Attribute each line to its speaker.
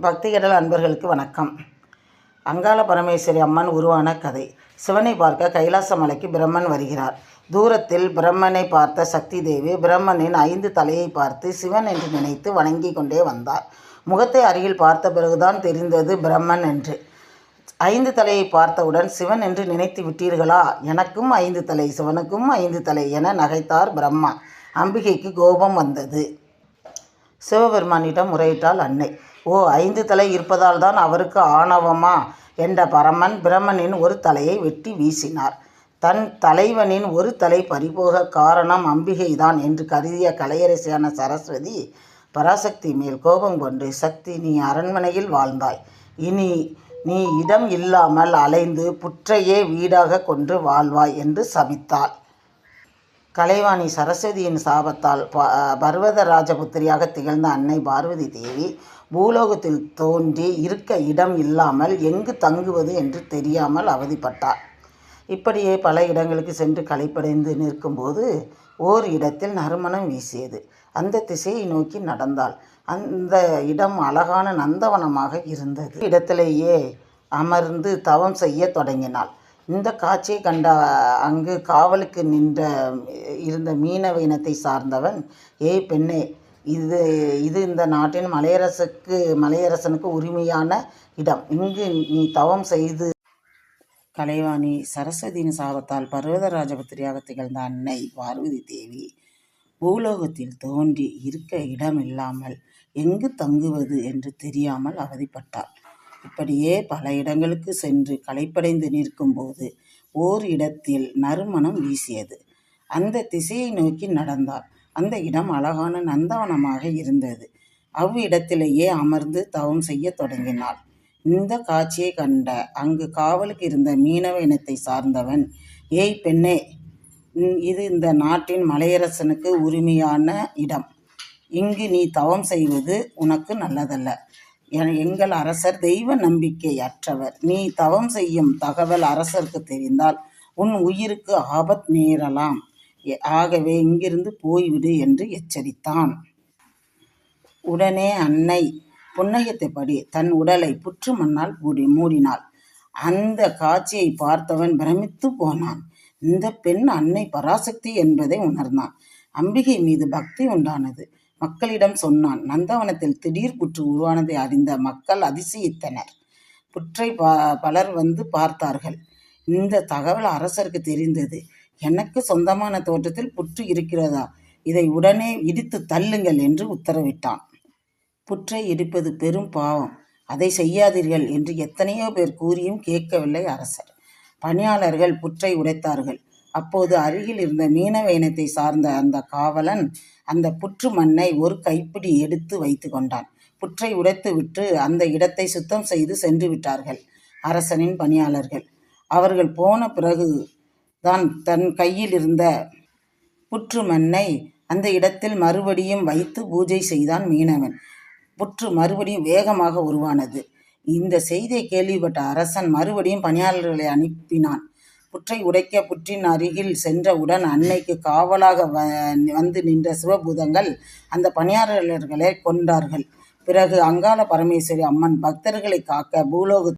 Speaker 1: பக்திகடல் அன்பர்களுக்கு வணக்கம். அங்காள பரமேஸ்வரி அம்மன் உருவான கதை. சிவனை பார்க்க கைலாச மலைக்கு பிரம்மன் வருகிறார். தூரத்தில் பிரம்மனை பார்த்த சக்தி தேவி பிரம்மனின் 5 தலையை பார்த்து சிவன் என்று நினைத்து வணங்கி கொண்டே வந்தார். முகத்தை அருகில் பார்த்த பிறகுதான் தெரிந்தது பிரம்மன் என்று. 5 தலையை பார்த்தவுடன் சிவன் என்று நினைத்து விட்டீர்களா? எனக்கும் 5 தலை, சிவனுக்கும் 5 தலை என நகைத்தார் பிரம்மா. அம்பிகைக்கு கோபம் வந்தது. சிவபெருமானிடம் முறையிட்டாள் அன்னை. ஓ, 5 தலை இருப்பதால் தான் அவருக்கு ஆணவமா என்ற பரமன் பிரம்மனின் ஒரு தலையை வெட்டி வீசினார். தன் தலைவனின் ஒரு தலை பறிபோக காரணம் அம்பிகைதான் என்று கருதிய கலையரசியான சரஸ்வதி பராசக்தி மேல் கோபம் கொண்டு, சக்தி, நீ அரண்மனையில் வாழ்ந்தாய், இனி நீ இடம் இல்லாமல் அலைந்து புற்றையே வீடாக கொண்டு வாழ்வாய் என்று சபித்தாள். கலைவாணி சரஸ்வதியின் சாபத்தால் பர்வத ராஜபுத்திரியாக திகழ்ந்த அன்னை பார்வதி தேவி பூலோகத்தில் தோன்றி இருக்க இடம் இல்லாமல் எங்கு தங்குவது என்று தெரியாமல் அவதிப்பட்டார். இப்படியே பல இடங்களுக்கு சென்று களைப்படைந்து நிற்கும்போது ஓர் இடத்தில் நறுமணம் வீசியது. அந்த திசையை நோக்கி நடந்தாள். அந்த இடம் அழகான நந்தவனமாக இருந்தது. இடத்திலேயே அமர்ந்து தவம் செய்ய தொடங்கினாள். இந்த காட்சியை கண்ட அங்கு காவலுக்கு இருந்த மீனவ இனத்தை சார்ந்தவன், ஏய் பெண்ணே, இது இந்த நாட்டின் மலையரசனுக்கு உரிமையான இடம். இங்கு நீ தவம் செய்து. கலைவாணி சரஸ்வதியின் சாபத்தால் பர்வத ராஜபுத்திரியாக திகழ்ந்த அன்னை பார்வதி தேவி பூலோகத்தில் தோன்றி இருக்க இடமில்லாமல் எங்கு தங்குவது என்று தெரியாமல் அவதிப்பட்டாள். இப்படியே பல இடங்களுக்கு சென்று களைப்படைந்து நிற்கும்போது ஓர் இடத்தில் நறுமணம் வீசியது. அந்த திசையை நோக்கி நடந்தாள். அந்த இடம் அழகான நந்தவனமாக இருந்தது. அவ்விடத்திலேயே அமர்ந்து தவம் செய்ய தொடங்கினாள். இந்த காட்சியை கண்ட அங்கு காவலுக்கு இருந்த மீனவ இனத்தை சார்ந்தவன், ஏய் பெண்ணே, இது இந்த நாட்டின் மலையரசனுக்கு உரிமையான இடம். இங்கு நீ தவம் செய்வது உனக்கு நல்லதல்ல. எங்கள் அரசர் தெய்வ நம்பிக்கை அற்றவர். நீ தவம் செய்யும் தகவல் அரசருக்கு தெரிந்தால் உன் உயிருக்கு ஆபத்து நேரலாம். ஆகவே இங்கிருந்து போய்விடு என்று எச்சரித்தான். உடனே அன்னை புன்னகைத்தபடி தன் உடலை புற்று மண்ணால் மூடினாள். அந்த காட்சியை பார்த்தவன் பிரமித்து போனான். இந்த பெண் அன்னை பராசக்தி என்பதை உணர்ந்தான். அம்பிகை மீது பக்தி உண்டானது. மக்களிடம் சொன்னான். நந்தவனத்தில் திடீர் புற்று உருவானதை அறிந்த மக்கள் அதிசயித்தனர். புற்றை பலர் வந்து பார்த்தார்கள். இந்த தகவல் அரசருக்கு தெரிந்தது. எனக்கு சொந்தமான தோட்டத்தில் புற்று இருக்கிறதா? இதை உடனே இடித்து தள்ளுங்கள் என்று உத்தரவிட்டான். புற்றை இடிப்பது பெரும் பாவம், அதை செய்யாதீர்கள் என்று எத்தனையோ பேர் கூறியும் கேட்கவில்லை அரசர். பணியாளர்கள் புற்றை உடைத்தார்கள். அப்போது அருகில் இருந்த மீனவ இனத்தை சார்ந்த அந்த காவலன் அந்த புற்று மண்ணை ஒரு கைப்பிடி எடுத்து வைத்து கொண்டான். புற்றை உடைத்துவிட்டு அந்த இடத்தை சுத்தம் செய்து சென்று விட்டார்கள் அரசனின் பணியாளர்கள். அவர்கள் போன பிறகு தான் தன் கையில் இருந்த புற்று மண்ணை அந்த இடத்தில் மறுபடியும் வைத்து பூஜை செய்தான் மீனவன். புற்று மறுபடியும் வேகமாக உருவானது. இந்த செய்தியை கேள்விப்பட்ட அரசன் மறுபடியும் பணியாளர்களை அனுப்பினான். புற்றை உடைக்க புற்றின் அருகில் சென்றவுடன் அன்னைக்கு காவலாக வந்து நின்ற சிவபூதங்கள் அந்த பணியாளர்களை கொன்றார்கள். பிறகு அங்காள பரமேஸ்வரி அம்மன் பக்தர்களை காக்க பூலோக